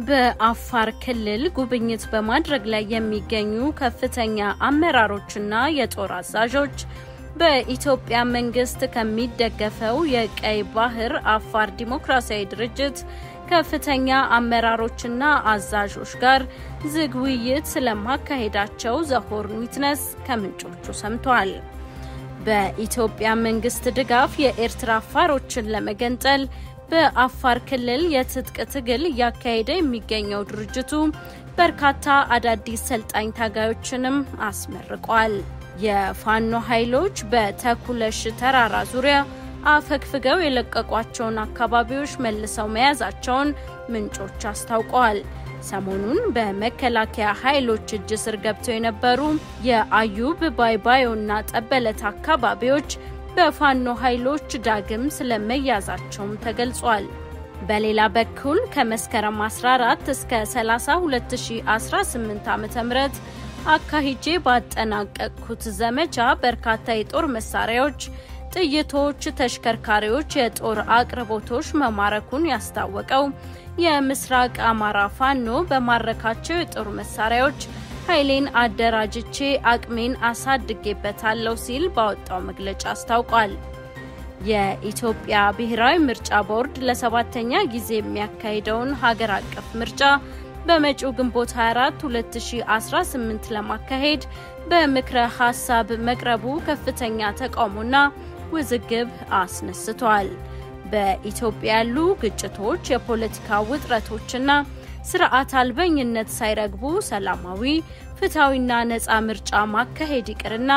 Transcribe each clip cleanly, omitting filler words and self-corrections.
በአፋር ክልል ጉብኝት በማድረግ ላይ የሚገኙ ከፍተኛ አመራሮችና የጦር አዛዦች በኢትዮጵያ መንግስት ከሚደገፈው የቀይ ባህር አፋር ዲሞክራሲያዊ ድርጅት ከፍተኛ አመራሮችና አዛዦች ጋር ዝግ ውይይት ስለማካሄዳቸው ዘሆርን ዊትነስ ከምንጮቹ ሰምቷል። በኢትዮጵያ መንግስት ድጋፍ የኤርትራ አፋሮችን ለመገንጠል በአፋር ክልል የትጥቅ ትግል ያካሄደ የሚገኘው ድርጅቱ በርካታ አዳዲስ ሰልጣኝ ታጋዮችንም አስመርቋል። የፋኖ ኃይሎች በተኩለሽ ተራራ ዙሪያ አፈግፍገው የለቀቋቸውን አካባቢዎች መልሰው መያዛቸውን ምንጮች አስታውቀዋል። ሰሞኑን በመከላከያ ኃይሎች እጅ ስር ገብተው የነበሩ የአዩብ ባይባዮና ጠበለት አካባቢዎች በፋኖ ኃይሎች ዳግም ስለመያዛቸውም ተገልጿል። በሌላ በኩል ከመስከረም 14 እስከ 30 2018 ዓ.ም አካሂጄ ባጠናቀቅኩት ዘመቻ በርካታ የጦር መሳሪያዎች፣ ጥይቶች፣ ተሽከርካሪዎች፣ የጦር አቅርቦቶች መማረኩን ያስታወቀው የምስራቅ አማራ ፋኖ በማረካቸው የጦር መሳሪያዎች ኃይሌን አደራጅቼ አቅሜን አሳድጌበታለሁ ሲል ባወጣው መግለጫ አስታውቋል። የኢትዮጵያ ብሔራዊ ምርጫ ቦርድ ለሰባተኛ ጊዜ የሚያካሂደውን ሀገር አቀፍ ምርጫ በመጪው ግንቦት 24 2018 ለማካሄድ በምክረ ሐሳብ መቅረቡ ከፍተኛ ተቃውሞና ውዝግብ አስነስቷል። በኢትዮጵያ ያሉ ግጭቶች፣ የፖለቲካ ውጥረቶችና ስርዓት አልበኝነት ሳይረግቡ ሰላማዊ ፍትሃዊና ነፃ ምርጫ ማካሄድ ይቅርና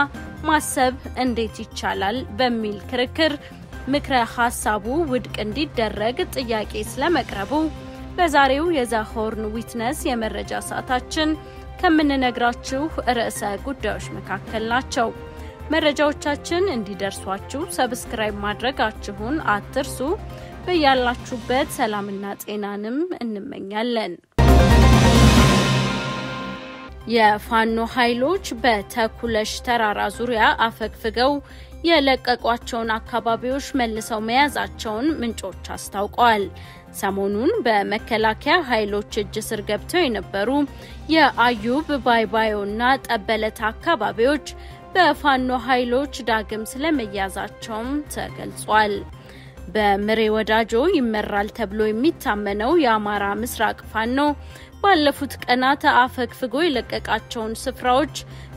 ማሰብ እንዴት ይቻላል በሚል ክርክር ምክረ ሐሳቡ ውድቅ እንዲደረግ ጥያቄ ስለመቅረቡ በዛሬው የዘሆርን ዊትነስ የመረጃ ሰዓታችን ከምንነግራችሁ ርዕሰ ጉዳዮች መካከል ናቸው። መረጃዎቻችን እንዲደርሷችሁ ሰብስክራይብ ማድረጋችሁን አትርሱ። በያላችሁበት ሰላምና ጤናንም እንመኛለን። የፋኖ ኃይሎች በተኩለሽ ተራራ ዙሪያ አፈግፍገው የለቀቋቸውን አካባቢዎች መልሰው መያዛቸውን ምንጮች አስታውቀዋል። ሰሞኑን በመከላከያ ኃይሎች እጅ ስር ገብተው የነበሩ የአዩብ ባይባዮና ጠበለት አካባቢዎች በፋኖ ኃይሎች ዳግም ስለመያዛቸውም ተገልጿል። በምሬ ወዳጆ ይመራል ተብሎ የሚታመነው የአማራ ምስራቅ ፋኖ ባለፉት ቀናት አፈግፍጎ የለቀቃቸውን ስፍራዎች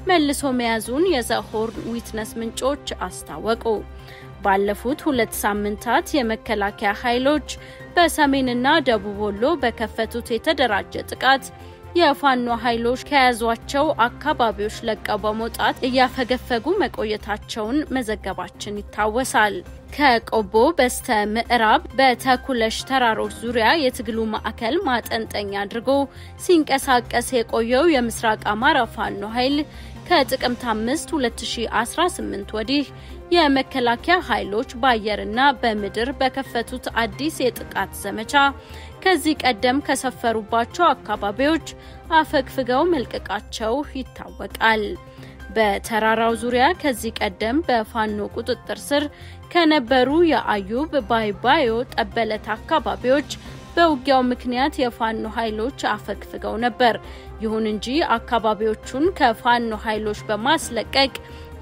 መልሶ መያዙን የዘሆርን ዊትነስ ምንጮች አስታወቁ። ባለፉት 2 ሳምንታት የመከላከያ ኃይሎች በሰሜንና ደቡብ ወሎ በከፈቱት የተደራጀ ጥቃት የፋኖ ኃይሎች ከያዟቸው አካባቢዎች ለቀው በመውጣት እያፈገፈጉ መቆየታቸውን መዘገባችን ይታወሳል። ከቆቦ በስተ ምዕራብ በተኩለሽ ተራሮች ዙሪያ የትግሉ ማዕከል ማጠንጠኛ አድርጎ ሲንቀሳቀስ የቆየው የምስራቅ አማራ ፋኖ ኃይል ከጥቅምት 5 2018 ወዲህ የመከላከያ ኃይሎች በአየርና በምድር በከፈቱት አዲስ የጥቃት ዘመቻ ከዚህ ቀደም ከሰፈሩባቸው አካባቢዎች አፈግፍገው መልቀቃቸው ይታወቃል። በተራራው ዙሪያ ከዚህ ቀደም በፋኖ ቁጥጥር ስር ከነበሩ የአዩብ ባይባዮ ጠበለት አካባቢዎች በውጊያው ምክንያት የፋኖ ኃይሎች አፈግፍገው ነበር። ይሁን እንጂ አካባቢዎቹን ከፋኖ ኃይሎች በማስለቀቅ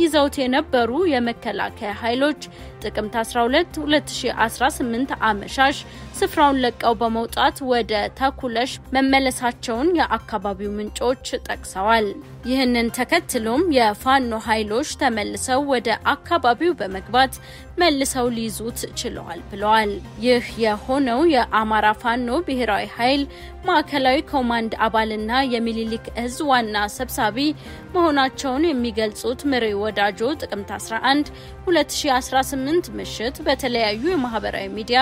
ይዘውት የነበሩ የመከላከያ ኃይሎች ጥቅምት 12 2018 አመሻሽ ስፍራውን ለቀው በመውጣት ወደ ተኩለሽ መመለሳቸውን የአካባቢው ምንጮች ጠቅሰዋል። ይህንን ተከትሎም የፋኖ ኃይሎች ተመልሰው ወደ አካባቢው በመግባት መልሰው ሊይዙት ችለዋል ብለዋል። ይህ የሆነው የአማራ ፋኖ ብሔራዊ ኃይል ማዕከላዊ ኮማንድ አባልና የሚሊሊክ እዝ ዋና ሰብሳቢ መሆናቸውን የሚገልጹት ምሬ ወዳጆ ጥቅምት 11 2018 ምሽት በተለያዩ የማህበራዊ ሚዲያ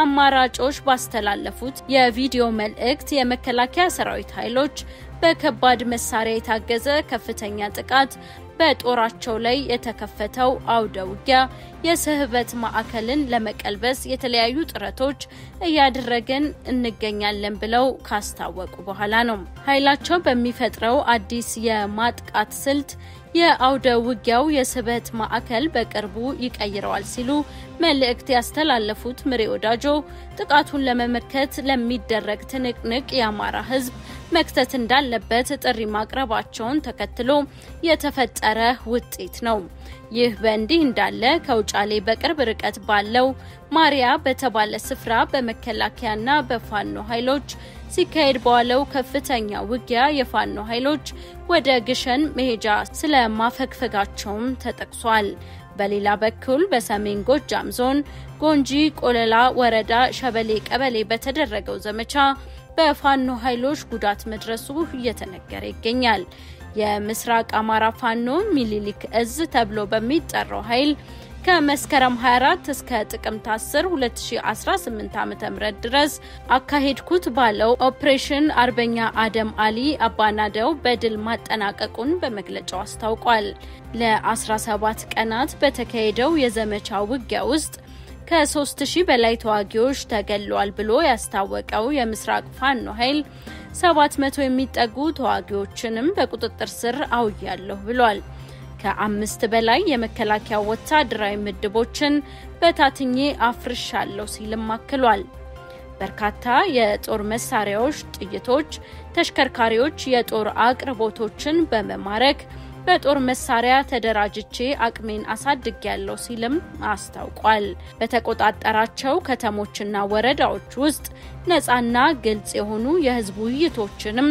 አማራጮች ባስተላለፉት የቪዲዮ መልእክት የመከላከያ ሰራዊት ኃይሎች በከባድ መሳሪያ የታገዘ ከፍተኛ ጥቃት በጦራቸው ላይ የተከፈተው አውደ ውጊያ የስህበት ማዕከልን ለመቀልበስ የተለያዩ ጥረቶች እያደረገን እንገኛለን ብለው ካስታወቁ በኋላ ነው። ኃይላቸው በሚፈጥረው አዲስ የማጥቃት ስልት የአውደ ውጊያው የስህበት ማዕከል በቅርቡ ይቀይረዋል ሲሉ መልእክት ያስተላለፉት ምሬ ወዳጆ ጥቃቱን ለመመከት ለሚደረግ ትንቅንቅ የአማራ ህዝብ መክተት እንዳለበት ጥሪ ማቅረባቸውን ተከትሎ የተፈጠረ ውጤት ነው። ይህ በእንዲህ እንዳለ ከውጫሌ በቅርብ ርቀት ባለው ማሪያ በተባለ ስፍራ በመከላከያና በፋኖ ኃይሎች ሲካሄድ በዋለው ከፍተኛ ውጊያ የፋኖ ኃይሎች ወደ ግሸን መሄጃ ስለማፈግፈጋቸውም ተጠቅሷል። በሌላ በኩል በሰሜን ጎጃም ዞን ጎንጂ ቆለላ ወረዳ ሸበሌ ቀበሌ በተደረገው ዘመቻ በፋኖ ኃይሎች ጉዳት መድረሱ እየተነገረ ይገኛል። የምስራቅ አማራ ፋኖ ሚሊሊክ እዝ ተብሎ በሚጠራው ኃይል ከመስከረም 24 እስከ ጥቅምት 10 2018 ዓ.ም ድረስ አካሄድኩት ባለው ኦፕሬሽን አርበኛ አደም አሊ አባናደው በድል ማጠናቀቁን በመግለጫው አስታውቋል። ለ17 ቀናት በተካሄደው የዘመቻ ውጊያ ውስጥ ከ3000 በላይ ተዋጊዎች ተገለዋል ብሎ ያስታወቀው የምስራቅ ፋኖ ኃይል 700 የሚጠጉ ተዋጊዎችንም በቁጥጥር ስር አውያለሁ ብሏል። ከ5 በላይ የመከላከያ ወታደራዊ ምድቦችን በታትኜ አፍርሻለሁ ሲልም አክሏል። በርካታ የጦር መሳሪያዎች፣ ጥይቶች፣ ተሽከርካሪዎች፣ የጦር አቅርቦቶችን በመማረክ በጦር መሳሪያ ተደራጅቼ አቅሜን አሳድጌያለሁ ሲልም አስታውቋል። በተቆጣጠራቸው ከተሞችና ወረዳዎች ውስጥ ነፃና ግልጽ የሆኑ የህዝብ ውይይቶችንም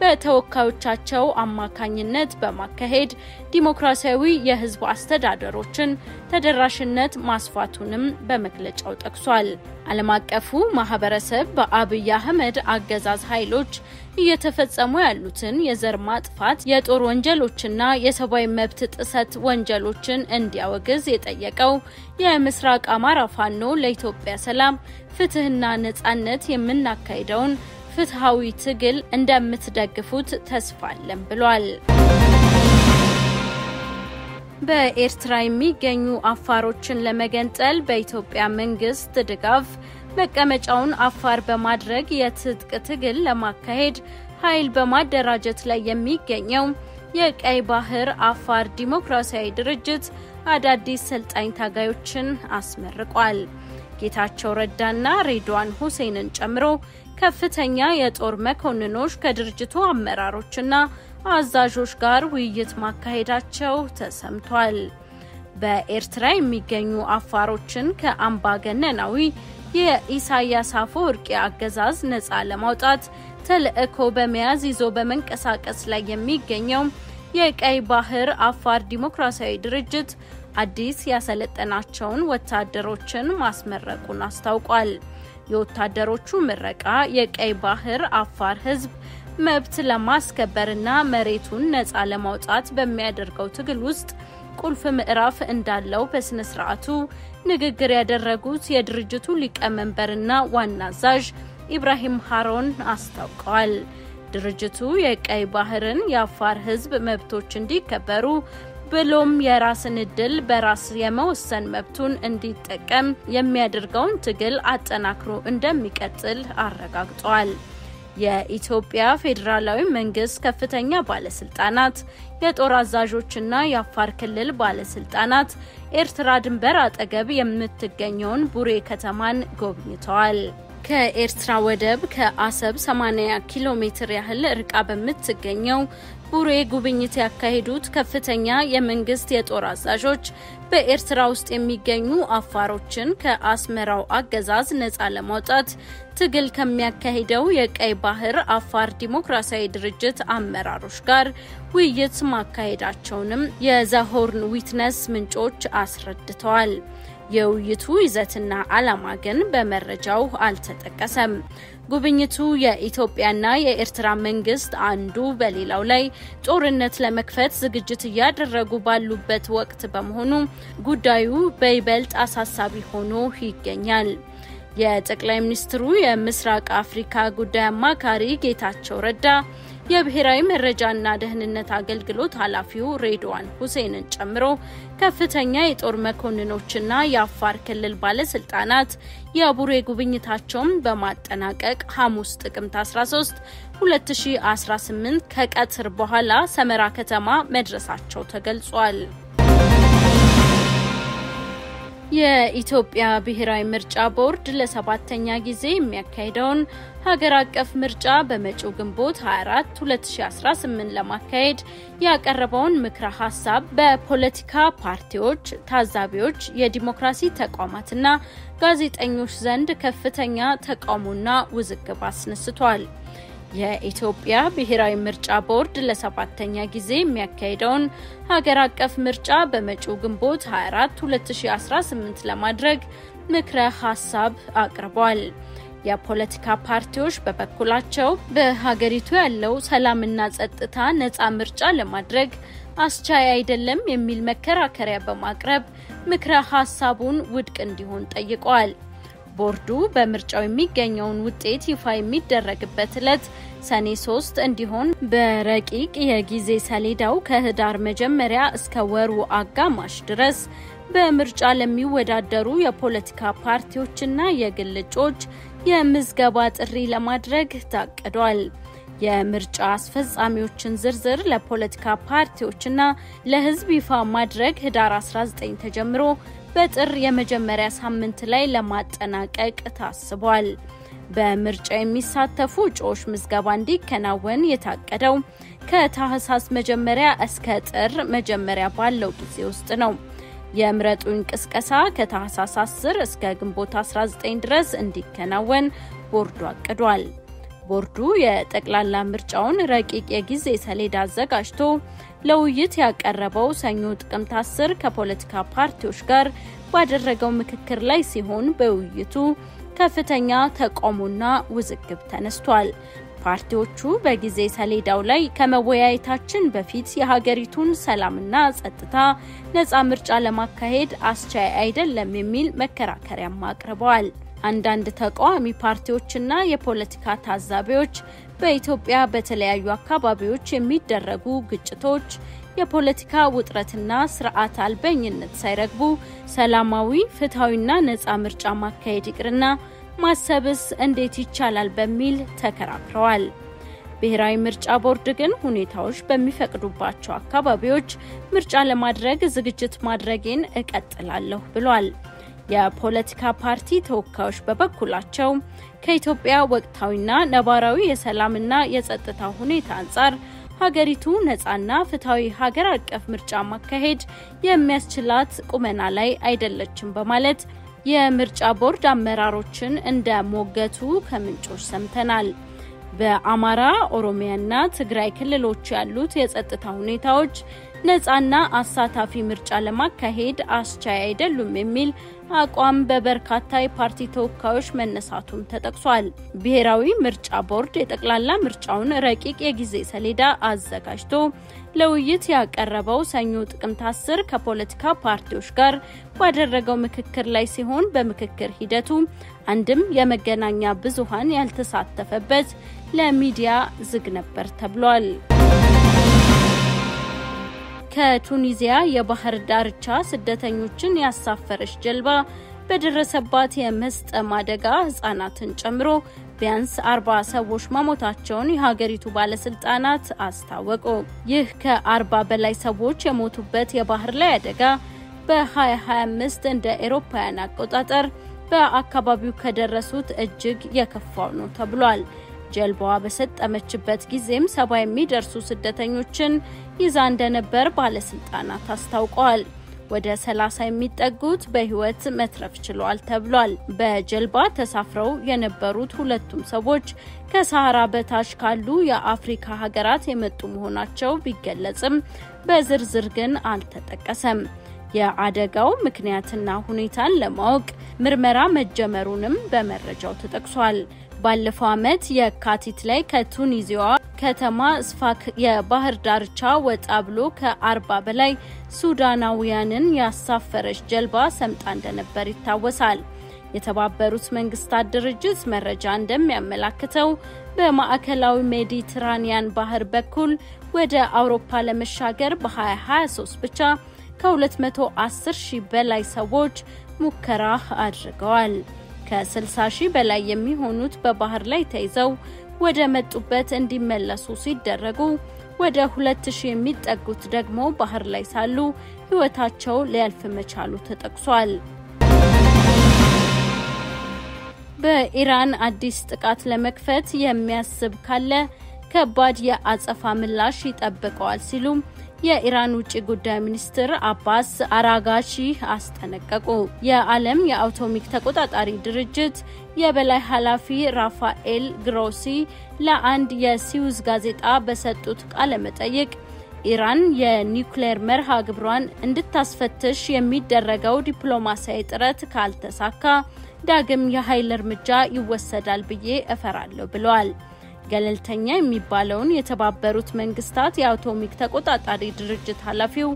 በተወካዮቻቸው አማካኝነት በማካሄድ ዲሞክራሲያዊ የህዝብ አስተዳደሮችን ተደራሽነት ማስፋቱንም በመግለጫው ጠቅሷል። ዓለም አቀፉ ማህበረሰብ በአብይ አህመድ አገዛዝ ኃይሎች እየተፈጸሙ ያሉትን የዘር ማጥፋት፣ የጦር ወንጀሎችና የሰብአዊ መብት ጥሰት ወንጀሎችን እንዲያወግዝ የጠየቀው የምስራቅ አማራ ፋኖ ለኢትዮጵያ ሰላም፣ ፍትህና ነጻነት የምናካሂደውን ፍትሃዊ ትግል እንደምትደግፉት ተስፋለን ብሏል። በኤርትራ የሚገኙ አፋሮችን ለመገንጠል በኢትዮጵያ መንግስት ድጋፍ መቀመጫውን አፋር በማድረግ የትጥቅ ትግል ለማካሄድ ኃይል በማደራጀት ላይ የሚገኘው የቀይ ባህር አፋር ዲሞክራሲያዊ ድርጅት አዳዲስ ሰልጣኝ ታጋዮችን አስመርቋል። ጌታቸው ረዳና ሬድዋን ሁሴንን ጨምሮ ከፍተኛ የጦር መኮንኖች ከድርጅቱ አመራሮችና አዛዦች ጋር ውይይት ማካሄዳቸው ተሰምቷል። በኤርትራ የሚገኙ አፋሮችን ከአምባገነናዊ የኢሳያስ አፈወርቂ አገዛዝ ነፃ ለማውጣት ተልእኮ በመያዝ ይዞ በመንቀሳቀስ ላይ የሚገኘው የቀይ ባህር አፋር ዲሞክራሲያዊ ድርጅት አዲስ ያሰለጠናቸውን ወታደሮችን ማስመረቁን አስታውቋል። የወታደሮቹ ምረቃ የቀይ ባህር አፋር ህዝብ መብት ለማስከበርና መሬቱን ነፃ ለማውጣት በሚያደርገው ትግል ውስጥ ቁልፍ ምዕራፍ እንዳለው በስነ ስርዓቱ ንግግር ያደረጉት የድርጅቱ ሊቀመንበርና ዋና አዛዥ ኢብራሂም ሃሮን አስታውቀዋል። ድርጅቱ የቀይ ባህርን የአፋር ህዝብ መብቶች እንዲከበሩ ብሎም የራስን እድል በራስ የመወሰን መብቱን እንዲጠቀም የሚያደርገውን ትግል አጠናክሮ እንደሚቀጥል አረጋግጧል። የኢትዮጵያ ፌዴራላዊ መንግስት ከፍተኛ ባለስልጣናት፣ የጦር አዛዦችና የአፋር ክልል ባለስልጣናት ኤርትራ ድንበር አጠገብ የምትገኘውን ቡሬ ከተማን ጎብኝተዋል። ከኤርትራ ወደብ ከአሰብ 80 ኪሎ ሜትር ያህል ርቃ በምትገኘው ቡሬ ጉብኝት ያካሄዱት ከፍተኛ የመንግስት የጦር አዛዦች በኤርትራ ውስጥ የሚገኙ አፋሮችን ከአስመራው አገዛዝ ነፃ ለማውጣት ትግል ከሚያካሂደው የቀይ ባህር አፋር ዲሞክራሲያዊ ድርጅት አመራሮች ጋር ውይይት ማካሄዳቸውንም የዘሆርን ዊትነስ ምንጮች አስረድተዋል። የውይይቱ ይዘትና ዓላማ ግን በመረጃው አልተጠቀሰም። ጉብኝቱ የኢትዮጵያና የኤርትራ መንግስት አንዱ በሌላው ላይ ጦርነት ለመክፈት ዝግጅት እያደረጉ ባሉበት ወቅት በመሆኑ ጉዳዩ በይበልጥ አሳሳቢ ሆኖ ይገኛል። የጠቅላይ ሚኒስትሩ የምስራቅ አፍሪካ ጉዳይ አማካሪ ጌታቸው ረዳ የብሔራዊ መረጃና ደህንነት አገልግሎት ኃላፊው ሬድዋን ሁሴንን ጨምሮ ከፍተኛ የጦር መኮንኖችና የአፋር ክልል ባለስልጣናት የቡሬ ጉብኝታቸውን በማጠናቀቅ ሐሙስ ጥቅምት 13 2018 ከቀትር በኋላ ሰመራ ከተማ መድረሳቸው ተገልጿል። የኢትዮጵያ ብሔራዊ ምርጫ ቦርድ ለሰባተኛ ጊዜ የሚያካሂደውን ሀገር አቀፍ ምርጫ በመጪው ግንቦት 24 2018 ለማካሄድ ያቀረበውን ምክረ ሐሳብ በፖለቲካ ፓርቲዎች፣ ታዛቢዎች፣ የዲሞክራሲ ተቋማትና ጋዜጠኞች ዘንድ ከፍተኛ ተቃውሞና ውዝግብ አስነስቷል። የኢትዮጵያ ብሔራዊ ምርጫ ቦርድ ለሰባተኛ ጊዜ የሚያካሂደውን ሀገር አቀፍ ምርጫ በመጪው ግንቦት 24 2018 ለማድረግ ምክረ ሐሳብ አቅርቧል። የፖለቲካ ፓርቲዎች በበኩላቸው በሀገሪቱ ያለው ሰላምና ጸጥታ ነፃ ምርጫ ለማድረግ አስቻይ አይደለም የሚል መከራከሪያ በማቅረብ ምክረ ሐሳቡን ውድቅ እንዲሆን ጠይቀዋል። ቦርዱ በምርጫው የሚገኘውን ውጤት ይፋ የሚደረግበት ዕለት ሰኔ 3 እንዲሆን በረቂቅ የጊዜ ሰሌዳው ከህዳር መጀመሪያ እስከ ወሩ አጋማሽ ድረስ በምርጫ ለሚወዳደሩ የፖለቲካ ፓርቲዎችና የግል እጩዎች የምዝገባ ጥሪ ለማድረግ ታቅዷል። የምርጫ አስፈጻሚዎችን ዝርዝር ለፖለቲካ ፓርቲዎችና ለህዝብ ይፋ ማድረግ ህዳር 19 ተጀምሮ በጥር የመጀመሪያ ሳምንት ላይ ለማጠናቀቅ ታስቧል። በምርጫ የሚሳተፉ እጩዎች ምዝገባ እንዲከናወን የታቀደው ከታህሳስ መጀመሪያ እስከ ጥር መጀመሪያ ባለው ጊዜ ውስጥ ነው። የምረጡኝ ቅስቀሳ ከታህሳስ 10 እስከ ግንቦት 19 ድረስ እንዲከናወን ቦርዱ አቅዷል። ቦርዱ የጠቅላላ ምርጫውን ረቂቅ የጊዜ ሰሌዳ አዘጋጅቶ ለውይይት ያቀረበው ሰኞ ጥቅምት 10 ከፖለቲካ ፓርቲዎች ጋር ባደረገው ምክክር ላይ ሲሆን በውይይቱ ከፍተኛ ተቃውሞና ውዝግብ ተነስቷል። ፓርቲዎቹ በጊዜ ሰሌዳው ላይ ከመወያየታችን በፊት የሀገሪቱን ሰላምና ጸጥታ ነፃ ምርጫ ለማካሄድ አስቻይ አይደለም የሚል መከራከሪያም አቅርበዋል። አንዳንድ ተቃዋሚ ፓርቲዎችና የፖለቲካ ታዛቢዎች በኢትዮጵያ በተለያዩ አካባቢዎች የሚደረጉ ግጭቶች የፖለቲካ ውጥረትና ስርዓት አልበኝነት ሳይረግቡ ሰላማዊ ፍትሃዊና ነፃ ምርጫ ማካሄድ ይቅርና ማሰብስ እንዴት ይቻላል በሚል ተከራክረዋል። ብሔራዊ ምርጫ ቦርድ ግን ሁኔታዎች በሚፈቅዱባቸው አካባቢዎች ምርጫ ለማድረግ ዝግጅት ማድረግን እቀጥላለሁ ብሏል። የፖለቲካ ፓርቲ ተወካዮች በበኩላቸው ከኢትዮጵያ ወቅታዊና ነባራዊ የሰላምና የጸጥታ ሁኔታ አንጻር ሀገሪቱ ነፃና ፍትሃዊ ሀገር አቀፍ ምርጫ ማካሄድ የሚያስችላት ቁመና ላይ አይደለችም በማለት የምርጫ ቦርድ አመራሮችን እንደሞገቱ ከምንጮች ሰምተናል። በአማራ፣ ኦሮሚያና ትግራይ ክልሎች ያሉት የጸጥታ ሁኔታዎች ነፃና አሳታፊ ምርጫ ለማካሄድ አስቻይ አይደሉም የሚል አቋም በበርካታ የፓርቲ ተወካዮች መነሳቱም ተጠቅሷል። ብሔራዊ ምርጫ ቦርድ የጠቅላላ ምርጫውን ረቂቅ የጊዜ ሰሌዳ አዘጋጅቶ ለውይይት ያቀረበው ሰኞ ጥቅምት 10 ከፖለቲካ ፓርቲዎች ጋር ባደረገው ምክክር ላይ ሲሆን በምክክር ሂደቱ አንድም የመገናኛ ብዙሃን ያልተሳተፈበት ለሚዲያ ዝግ ነበር ተብሏል። ከቱኒዚያ የባህር ዳርቻ ስደተኞችን ያሳፈረች ጀልባ በደረሰባት የመስጠም አደጋ ህጻናትን ጨምሮ ቢያንስ 40 ሰዎች መሞታቸውን የሀገሪቱ ባለስልጣናት አስታወቁ። ይህ ከ40 በላይ ሰዎች የሞቱበት የባህር ላይ አደጋ በ2025 እንደ አውሮፓውያን አቆጣጠር በአካባቢው ከደረሱት እጅግ የከፋው ነው ተብሏል። ጀልባዋ በሰጠመችበት ጊዜም 70 የሚደርሱ ስደተኞችን ይዛ እንደነበር ባለስልጣናት አስታውቀዋል። ወደ 30 የሚጠጉት በህይወት መትረፍ ችለዋል ተብሏል። በጀልባ ተሳፍረው የነበሩት ሁለቱም ሰዎች ከሳሃራ በታች ካሉ የአፍሪካ ሀገራት የመጡ መሆናቸው ቢገለጽም በዝርዝር ግን አልተጠቀሰም። የአደጋው ምክንያትና ሁኔታን ለማወቅ ምርመራ መጀመሩንም በመረጃው ተጠቅሷል። ባለፈው ዓመት የካቲት ላይ ከቱኒዚያዋ ከተማ ስፋክ የባህር ዳርቻ ወጣ ብሎ ከ40 በላይ ሱዳናውያንን ያሳፈረች ጀልባ ሰምጣ እንደነበር ይታወሳል። የተባበሩት መንግስታት ድርጅት መረጃ እንደሚያመላክተው በማዕከላዊ ሜዲትራኒያን ባህር በኩል ወደ አውሮፓ ለመሻገር በ2023 ብቻ ከ210,000 በላይ ሰዎች ሙከራ አድርገዋል። ከ60,000 በላይ የሚሆኑት በባህር ላይ ተይዘው ወደ መጡበት እንዲመለሱ ሲደረጉ ወደ 2,000 የሚጠጉት ደግሞ ባህር ላይ ሳሉ ህይወታቸው ሊያልፍ መቻሉ ተጠቅሷል። በኢራን አዲስ ጥቃት ለመክፈት የሚያስብ ካለ ከባድ የአጸፋ ምላሽ ይጠብቀዋል ሲሉ የኢራን ውጭ ጉዳይ ሚኒስትር አባስ አራጋቺ አስጠነቀቁ። የዓለም የአቶሚክ ተቆጣጣሪ ድርጅት የበላይ ኃላፊ ራፋኤል ግሮሲ ለአንድ የሲውዝ ጋዜጣ በሰጡት ቃለ መጠይቅ ኢራን የኒውክሌር መርሃ ግብሯን እንድታስፈትሽ የሚደረገው ዲፕሎማሲያዊ ጥረት ካልተሳካ ዳግም የኃይል እርምጃ ይወሰዳል ብዬ እፈራለሁ ብለዋል። ገለልተኛ የሚባለውን የተባበሩት መንግስታት የአቶሚክ ተቆጣጣሪ ድርጅት ኃላፊው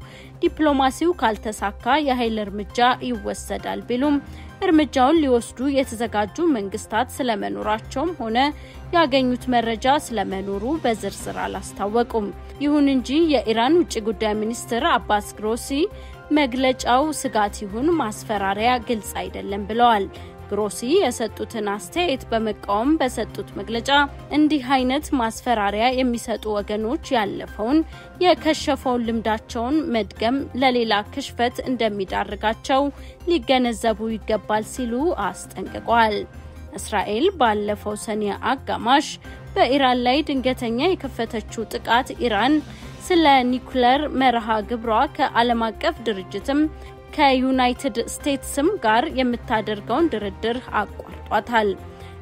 ዲፕሎማሲው ካልተሳካ የኃይል እርምጃ ይወሰዳል ቢሉም እርምጃውን ሊወስዱ የተዘጋጁ መንግስታት ስለመኖራቸውም ሆነ ያገኙት መረጃ ስለመኖሩ በዝርዝር አላስታወቁም። ይሁን እንጂ የኢራን ውጭ ጉዳይ ሚኒስትር አባስ ግሮሲ መግለጫው ስጋት ይሁን ማስፈራሪያ ግልጽ አይደለም ብለዋል። ግሮሲ የሰጡትን አስተያየት በመቃወም በሰጡት መግለጫ እንዲህ አይነት ማስፈራሪያ የሚሰጡ ወገኖች ያለፈውን የከሸፈውን ልምዳቸውን መድገም ለሌላ ክሽፈት እንደሚዳርጋቸው ሊገነዘቡ ይገባል ሲሉ አስጠንቅቀዋል። እስራኤል ባለፈው ሰኔ አጋማሽ በኢራን ላይ ድንገተኛ የከፈተችው ጥቃት ኢራን ስለ ኒውክሌር መርሃ ግብሯ ከዓለም አቀፍ ድርጅትም ከዩናይትድ ስቴትስም ጋር የምታደርገውን ድርድር አቋርጧታል።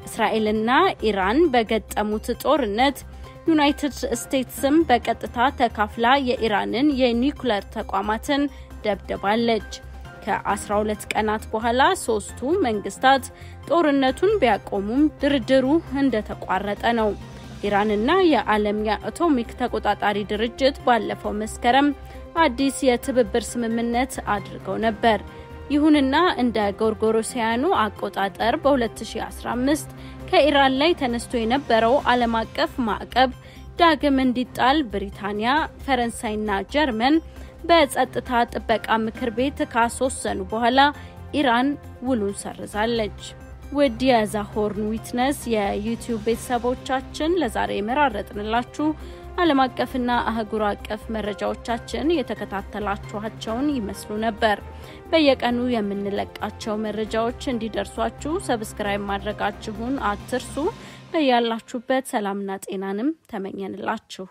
እስራኤልና ኢራን በገጠሙት ጦርነት ዩናይትድ ስቴትስም በቀጥታ ተካፍላ የኢራንን የኒውክሌር ተቋማትን ደብድባለች። ከ12 ቀናት በኋላ ሶስቱ መንግስታት ጦርነቱን ቢያቆሙም ድርድሩ እንደተቋረጠ ነው። ኢራንና የዓለም የአቶሚክ ተቆጣጣሪ ድርጅት ባለፈው መስከረም አዲስ የትብብር ስምምነት አድርገው ነበር። ይሁንና እንደ ጎርጎሮሲያኑ አቆጣጠር በ2015 ከኢራን ላይ ተነስቶ የነበረው ዓለም አቀፍ ማዕቀብ ዳግም እንዲጣል ብሪታንያ፣ ፈረንሳይና ጀርመን በጸጥታ ጥበቃ ምክር ቤት ካስወሰኑ በኋላ ኢራን ውሉን ሰርዛለች። ውድ የዛሆርን ዊትነስ የዩቲዩብ ቤተሰቦቻችን ለዛሬ መራረጥንላችሁ ዓለም አቀፍና አህጉር አቀፍ መረጃዎቻችን የተከታተላችኋቸውን ይመስሉ ነበር። በየቀኑ የምንለቃቸው መረጃዎች እንዲደርሷችሁ ሰብስክራይብ ማድረጋችሁን አትርሱ። በያላችሁበት ሰላምና ጤናንም ተመኘንላችሁ።